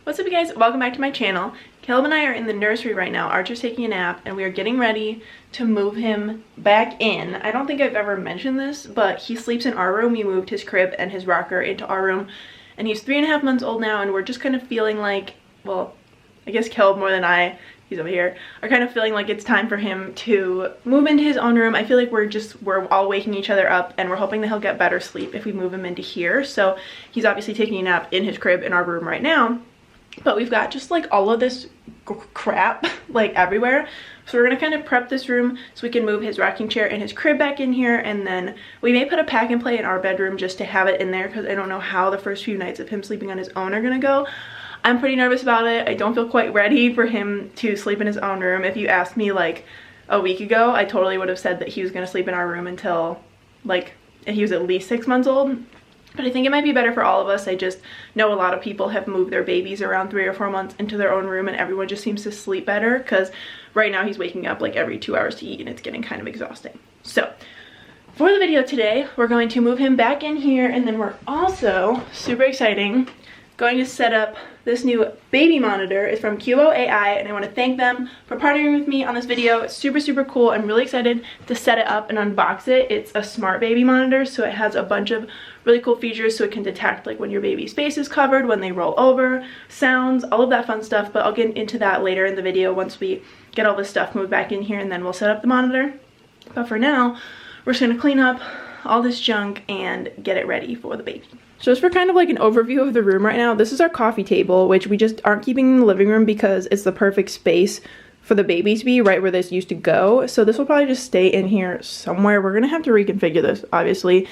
What's up, you guys? Welcome back to my channel. Caleb and I are in the nursery right now. Archer's taking a nap and we are getting ready to move him back in. I don't think I've ever mentioned this, but he sleeps in our room. We moved his crib and his rocker into our room and he's 3.5 months old now, and we're just kind of feeling like, well, I guess Caleb more than I, he's over here, are kind of feeling like it's time for him to move into his own room. I feel like we're all waking each other up, and we're hoping that he'll get better sleep if we move him into here. So he's obviously taking a nap in his crib in our room right now. But we've got just like all of this crap like everywhere. So we're gonna kind of prep this room so we can move his rocking chair and his crib back in here, and then we may put a pack and play in our bedroom just to have it in there, because I don't know how the first few nights of him sleeping on his own are gonna go. I'm pretty nervous about it. I don't feel quite ready for him to sleep in his own room. If you asked me like a week ago, I totally would have said that he was gonna sleep in our room until like he was at least 6 months old. But I think it might be better for all of us. I just know a lot of people have moved their babies around 3 or 4 months into their own room, and everyone just seems to sleep better, because right now he's waking up like every 2 hours to eat and it's getting kind of exhausting. So for the video today, we're going to move him back in here, and then we're also, super exciting, going to set up this new baby monitor. It's from Cubo Ai, and I want to thank them for partnering with me on this video. It's super cool. I'm really excited to set it up and unbox it. It's a smart baby monitor, so it has a bunch of really cool features, so it can detect like when your baby's face is covered, when they roll over, sounds, all of that fun stuff. But I'll get into that later in the video once we get all this stuff moved back in here, and then we'll set up the monitor. But for now, we're just gonna clean up all this junk and get it ready for the baby. So just for kind of like an overview of the room right now, this is our coffee table, which we just aren't keeping in the living room because it's the perfect space for the baby to be right where this used to go. So this will probably just stay in here somewhere. We're gonna have to reconfigure this, obviously.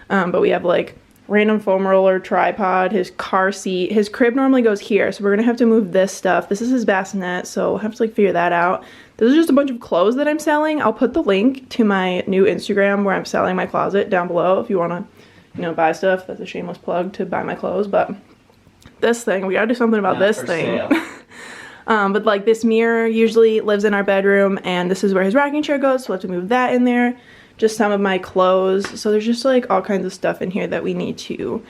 But we have like random foam roller, tripod, his car seat. His crib normally goes here, so we're gonna have to move this stuff. This is his bassinet, so we'll have to like figure that out. This is just a bunch of clothes that I'm selling. I'll put the link to my new Instagram where I'm selling my closet down below if you wanna, you know, buy stuff. That's a shameless plug to buy my clothes. But this thing, we gotta do something about this thing. But like this mirror usually lives in our bedroom, and this is where his rocking chair goes, so we'll have to move that in there. Just some of my clothes. So there's just like all kinds of stuff in here that we need to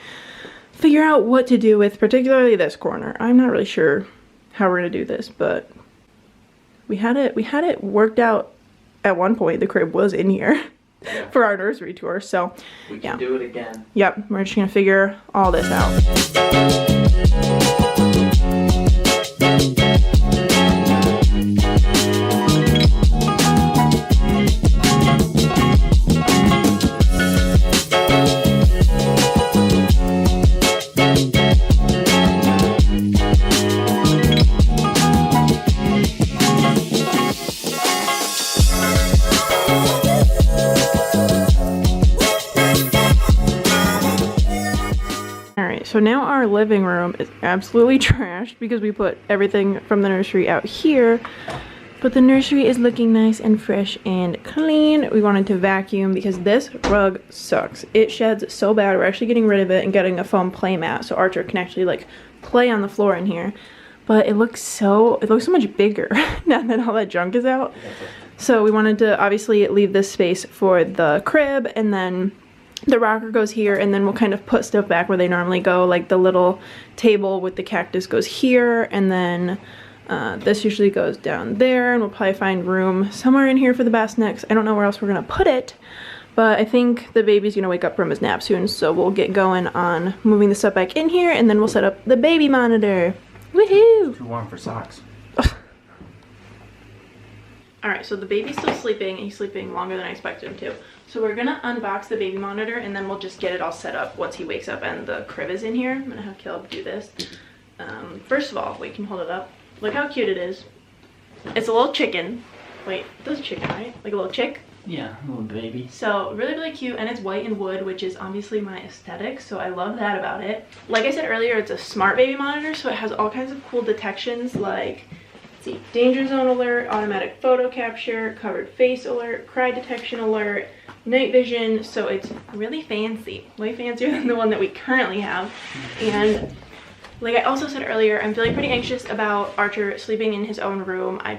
figure out what to do with, particularly this corner. I'm not really sure how we're gonna do this, but we had it worked out at one point. The crib was in here. Yeah. For our nursery tour, so we can do it again. Yep, we're just gonna figure all this out. So now our living room is absolutely trashed because we put everything from the nursery out here, but the nursery is looking nice and fresh and clean. We wanted to vacuum because this rug sucks. It sheds so bad. We're actually getting rid of it and getting a foam play mat so Archer can actually like play on the floor in here. But it looks so much bigger now that all that junk is out. So we wanted to obviously leave this space for the crib, and then the rocker goes here, and then we'll kind of put stuff back where they normally go, like the little table with the cactus goes here, and then this usually goes down there, and we'll probably find room somewhere in here for the bassinets. I don't know where else we're gonna put it, but I think the baby's gonna wake up from his nap soon, so we'll get going on moving the stuff back in here, and then we'll set up the baby monitor. Woohoo! Too warm for socks. Alright, so the baby's still sleeping, and he's sleeping longer than I expected him to. So we're gonna unbox the baby monitor, and then we'll just get it all set up once he wakes up and the crib is in here. I'm gonna have Caleb do this. First of all, wait, can you hold it up? Look how cute it is. It's a little chicken. Wait, this is chicken, right? Like a little chick? Yeah, a little baby. So really cute, and it's white and wood, which is obviously my aesthetic, so I love that about it. Like I said earlier, it's a smart baby monitor, so it has all kinds of cool detections like, let's see, danger zone alert, automatic photo capture, covered face alert, cry detection alert, night vision. So it's really fancy, way fancier than the one that we currently have. And like I also said earlier, I'm feeling pretty anxious about Archer sleeping in his own room. I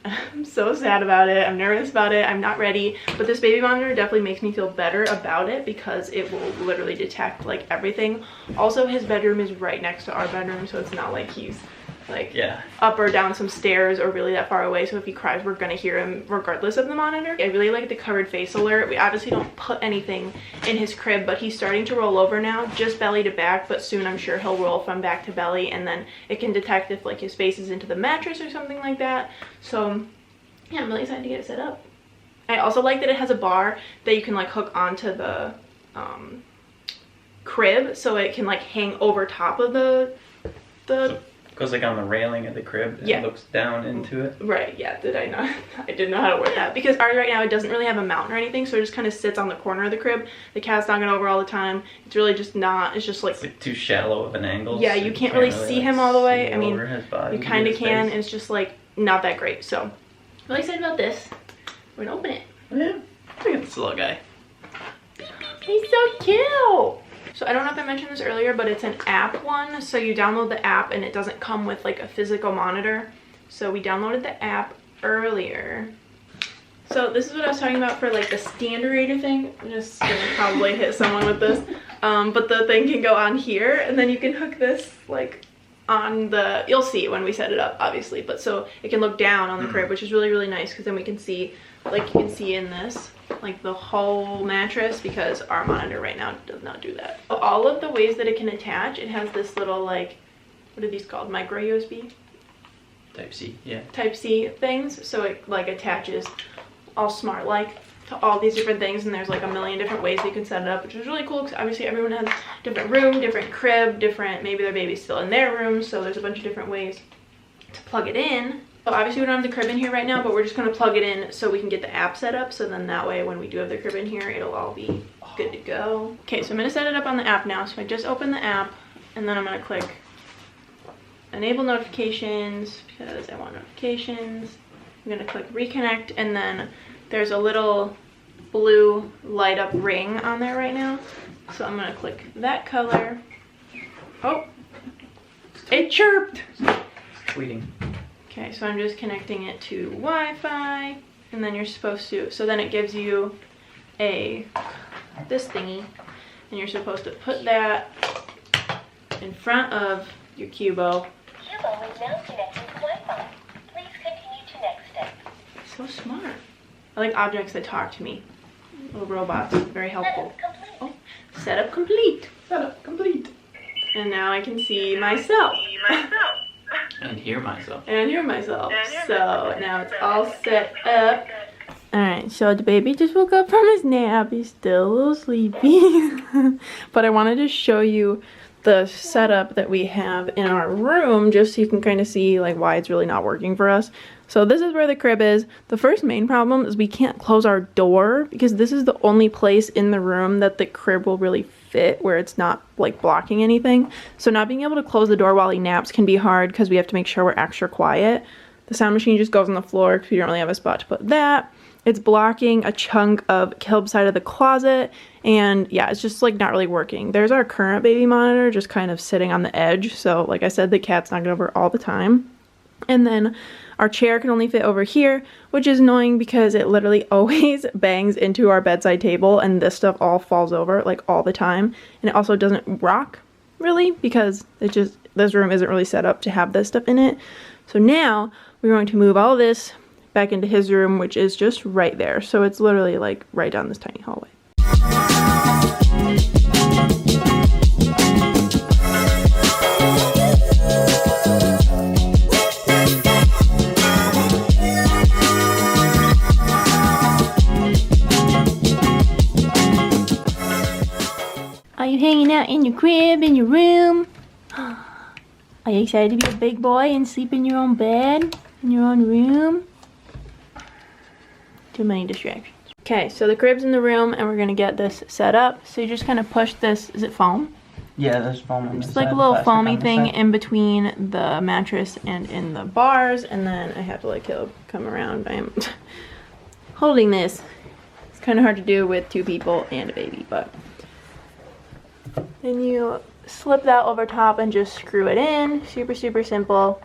I'm so sad about it. I'm nervous about it. I'm not ready. But this baby monitor definitely makes me feel better about it because it will literally detect like everything. Also, his bedroom is right next to our bedroom, so it's not like he's like up or down some stairs or really that far away. So if he cries, we're gonna hear him regardless of the monitor. I really like the covered face alert. We obviously don't put anything in his crib, but he's starting to roll over now, just belly to back, but soon I'm sure he'll roll from back to belly, and then it can detect if like his face is into the mattress or something like that. So yeah, I'm really excited to get it set up. I also like that it has a bar that you can like hook onto the crib, so it can like hang over top of the goes like on the railing of the crib and looks down into it. Right, yeah, did I not? I didn't know how to word that. Because ours right now, it doesn't really have a mount or anything, so it just kind of sits on the corner of the crib. The cat's knocking over all the time. It's really just not, it's just like... It's like too shallow of an angle. Yeah, you can't really see him all the way. I mean, you kind of can, and it's just like not that great. So, really excited about this. We're gonna open it. Yeah, look at this little guy. He's so cute! So I don't know if I mentioned this earlier, but it's an app one. So you download the app and it doesn't come with like a physical monitor. So we downloaded the app earlier. So this is what I was talking about for like the standard thing. I'm just gonna probably hit someone with this. But the thing can go on here, and then you can hook this like on the, you'll see when we set it up obviously, but so it can look down on the crib, which is really, really nice, because then we can see, like you can see in this, like the whole mattress, because our monitor right now does not do that. All of the ways that it can attach, it has this little like, what are these called, micro USB? Type C, yeah. Type C things, so it like attaches all smart like to all these different things, and there's like a million different ways you can set it up, which is really cool, because obviously everyone has different room, different crib, different, maybe their baby's still in their room, so there's a bunch of different ways to plug it in. So obviously we don't have the crib in here right now, but we're just going to plug it in so we can get the app set up, so then that way when we do have the crib in here, it'll all be good to go. Okay, so I'm going to set it up on the app now. So I just opened the app, and then I'm going to click enable notifications because I want notifications. I'm going to click reconnect, and then there's a little blue light up ring on there right now. So I'm going to click that color. Oh, it chirped. Tweeting. Okay, so I'm just connecting it to Wi-Fi, and then you're supposed to, so then it gives you this thingy, and you're supposed to put that in front of your Cubo. Cubo is now connected to Wi-Fi. Please continue to next step. So smart. I like objects that talk to me. Little robots, very helpful. Oh, setup complete. Setup complete. And now I can see myself. And hear myself. And hear myself. So now it's all set up. Alright, so the baby just woke up from his nap. He's still a little sleepy. But I wanted to show you the setup that we have in our room, just so you can kind of see like why it's really not working for us. So this is where the crib is. The first main problem is we can't close our door, because this is the only place in the room that the crib will really fit where it's not like blocking anything. So not being able to close the door while he naps can be hard, because we have to make sure we're extra quiet. The sound machine just goes on the floor because we don't really have a spot to put that. It's blocking a chunk of Caleb's side of the closet, and yeah, it's just like not really working. There's our current baby monitor just kind of sitting on the edge, so like I said, the cat's knocking over all the time. And then our chair can only fit over here, which is annoying because it literally always bangs into our bedside table, and this stuff all falls over like all the time. And it also doesn't rock really, because this room isn't really set up to have this stuff in it. So now we're going to move all this back into his room, which is just right there. So it's literally like right down this tiny hallway. Are you hanging out in your crib, in your room? Are you excited to be a big boy and sleep in your own bed, in your own room? Too many distractions. Okay, so the crib's in the room, and we're gonna get this set up. So you just kind of push this, is it foam? Yeah, there's foam on the side. It's like a little foamy thing in between the mattress and in the bars, and then I have to let Caleb come around. I am holding this. It's kind of hard to do with two people and a baby, but then you slip that over top and just screw it in. Super, super simple.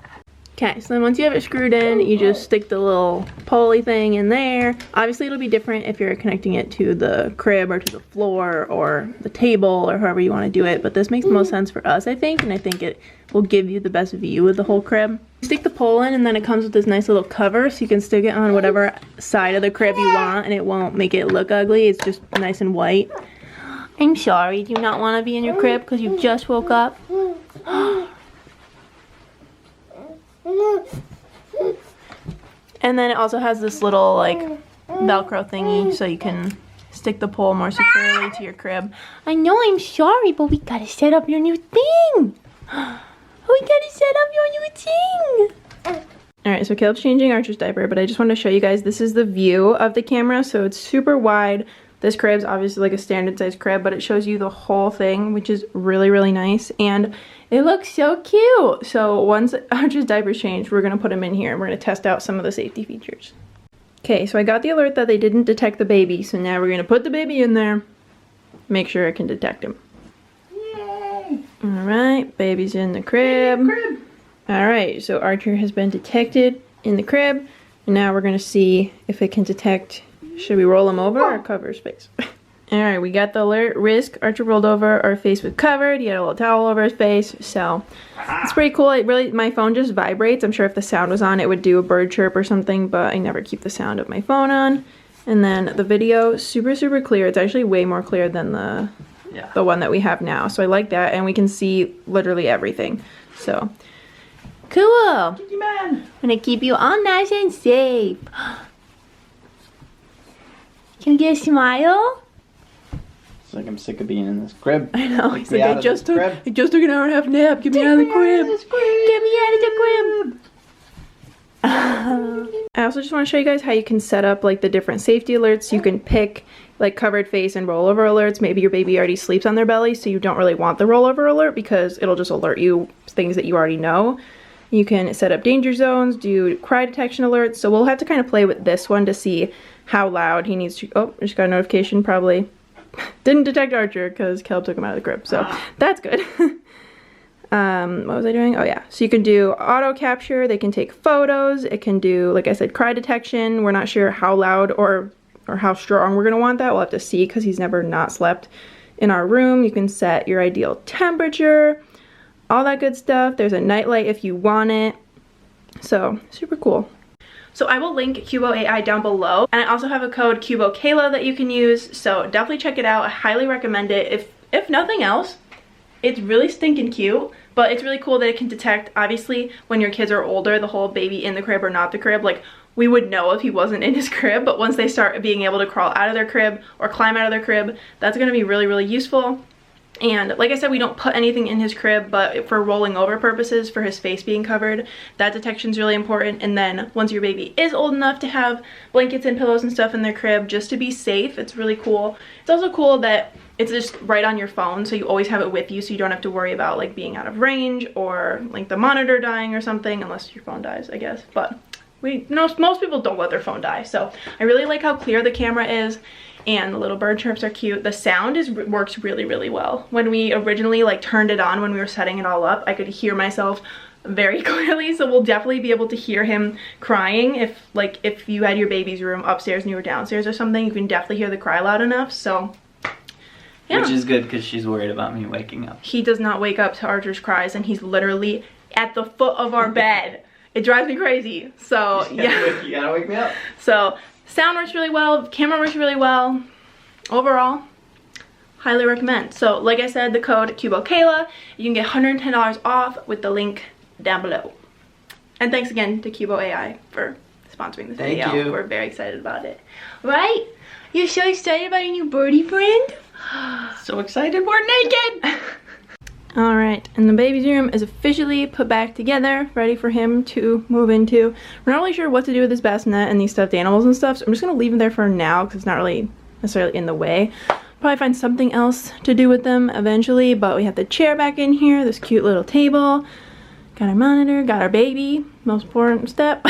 Okay, so then once you have it screwed in, you just stick the little pulley thing in there. Obviously it'll be different if you're connecting it to the crib or to the floor or the table or however you want to do it, but this makes the most sense for us, I think, and I think it will give you the best view of the whole crib. You stick the pole in and then it comes with this nice little cover so you can stick it on whatever side of the crib you want and it won't make it look ugly. It's just nice and white. I'm sorry, do you not want to be in your crib because you just woke up? And then it also has this little like Velcro thingy so you can stick the pole more securely to your crib. I know, I'm sorry, but we gotta set up your new thing. We gotta set up your new thing. Alright, so Caleb's changing Archer's diaper, but I just wanted to show you guys, this is the view of the camera, so it's super wide. This crib's obviously like a standard size crib, but it shows you the whole thing, which is really, really nice. And it looks so cute. So once Archer's diaper's changed, we're gonna put him in here and we're gonna test out some of the safety features. Okay, so I got the alert that they didn't detect the baby, so now we're gonna put the baby in there, make sure it can detect him. Yay! Alright, baby's in the crib. Alright, so Archer has been detected in the crib, and now we're gonna see if it can detect. Should we roll him over or cover his face? Alright, we got the alert. Risk. Archer rolled over. Our face was covered. He had a little towel over his face. So, it's pretty cool. It really, my phone just vibrates. I'm sure if the sound was on, it would do a bird chirp or something, but I never keep the sound of my phone on. And then the video, super, super clear. It's actually way more clear than the one that we have now. So I like that. And we can see literally everything. So, cool. I'm gonna keep you all nice and safe. Can you get a smile? It's like I'm sick of being in this crib. I know. He's like, I just took an hour and a half nap. Get me out of the crib. Get me out of the crib. I also just want to show you guys how you can set up like the different safety alerts. You can pick like covered face and rollover alerts. Maybe your baby already sleeps on their belly, so you don't really want the rollover alert because it'll just alert you things that you already know. You can set up danger zones, do cry detection alerts. So we'll have to kind of play with this one to see how loud he needs to. Oh, I just got a notification. Probably didn't detect Archer because Caleb took him out of the crib. So that's good. What was I doing? Oh yeah. So you can do auto capture. They can take photos. It can do, like I said, cry detection. We're not sure how loud or how strong we're going to want that. We'll have to see because he's never not slept in our room. You can set your ideal temperature. All that good stuff. There's a nightlight if you want it. So super cool. So I will link Cubo Ai down below, and I also have a code Cubo Kayla that you can use, so definitely check it out. I highly recommend it. If nothing else, it's really stinking cute, but it's really cool that it can detect, obviously, when your kids are older, the whole baby in the crib or not the crib, like we would know if he wasn't in his crib, but once they start being able to crawl out of their crib or climb out of their crib, that's gonna be really, really useful. And like I said, we don't put anything in his crib, but for rolling over purposes, for his face being covered, that detection is really important. And then once your baby is old enough to have blankets and pillows and stuff in their crib, just to be safe, it's really cool. It's also cool that it's just right on your phone, so you always have it with you, so you don't have to worry about like being out of range or like the monitor dying or something, unless your phone dies, I guess. But most people don't let their phone die. So I really like how clear the camera is. And the little bird chirps are cute. The sound works really, really well. When we originally like turned it on when we were setting it all up, I could hear myself very clearly, so we'll definitely be able to hear him crying. If you had your baby's room upstairs and you were downstairs or something, you can definitely hear the cry loud enough. So yeah. Which is good because she's worried about me waking up. He does not wake up to Archer's cries, and he's literally at the foot of our bed. It drives me crazy. So yeah. You gotta wake me up. So sound works really well, camera works really well. Overall, highly recommend. So like I said, the code Cubo Kayla, you can get $110 off with the link down below. And thanks again to Cubo Ai for sponsoring this video. Thank you. We're very excited about it. Right? You're so excited about your new birdie friend? So excited we're naked! Alright, and the baby's room is officially put back together, ready for him to move into. We're not really sure what to do with this bassinet and these stuffed animals and stuff, so I'm just going to leave them there for now because it's not really necessarily in the way. Probably find something else to do with them eventually, but we have the chair back in here, this cute little table, got our monitor, got our baby, most important step,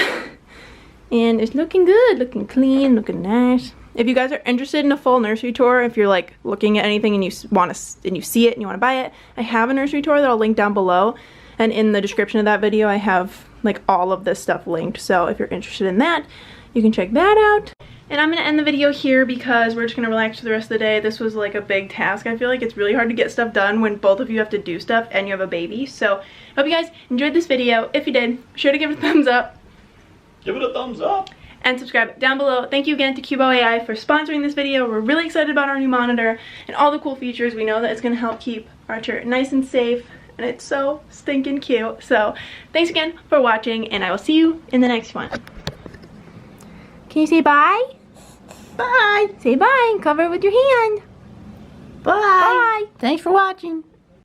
and it's looking good, looking clean, looking nice. If you guys are interested in a full nursery tour, if you're like looking at anything and you see it and you want to buy it, I have a nursery tour that I'll link down below. And in the description of that video, I have like all of this stuff linked. So if you're interested in that, you can check that out. And I'm gonna end the video here because we're just gonna relax for the rest of the day. This was like a big task. I feel like it's really hard to get stuff done when both of you have to do stuff and you have a baby. So I hope you guys enjoyed this video. If you did, be sure to give it a thumbs up. Give it a thumbs up. And subscribe down below. Thank you again to Cubo Ai for sponsoring this video. We're really excited about our new monitor and all the cool features. We know that it's gonna help keep Archer nice and safe, and it's so stinking cute. So thanks again for watching, and I will see you in the next one. Can you say bye? Bye. Say bye and cover it with your hand. Bye. Bye. Thanks for watching.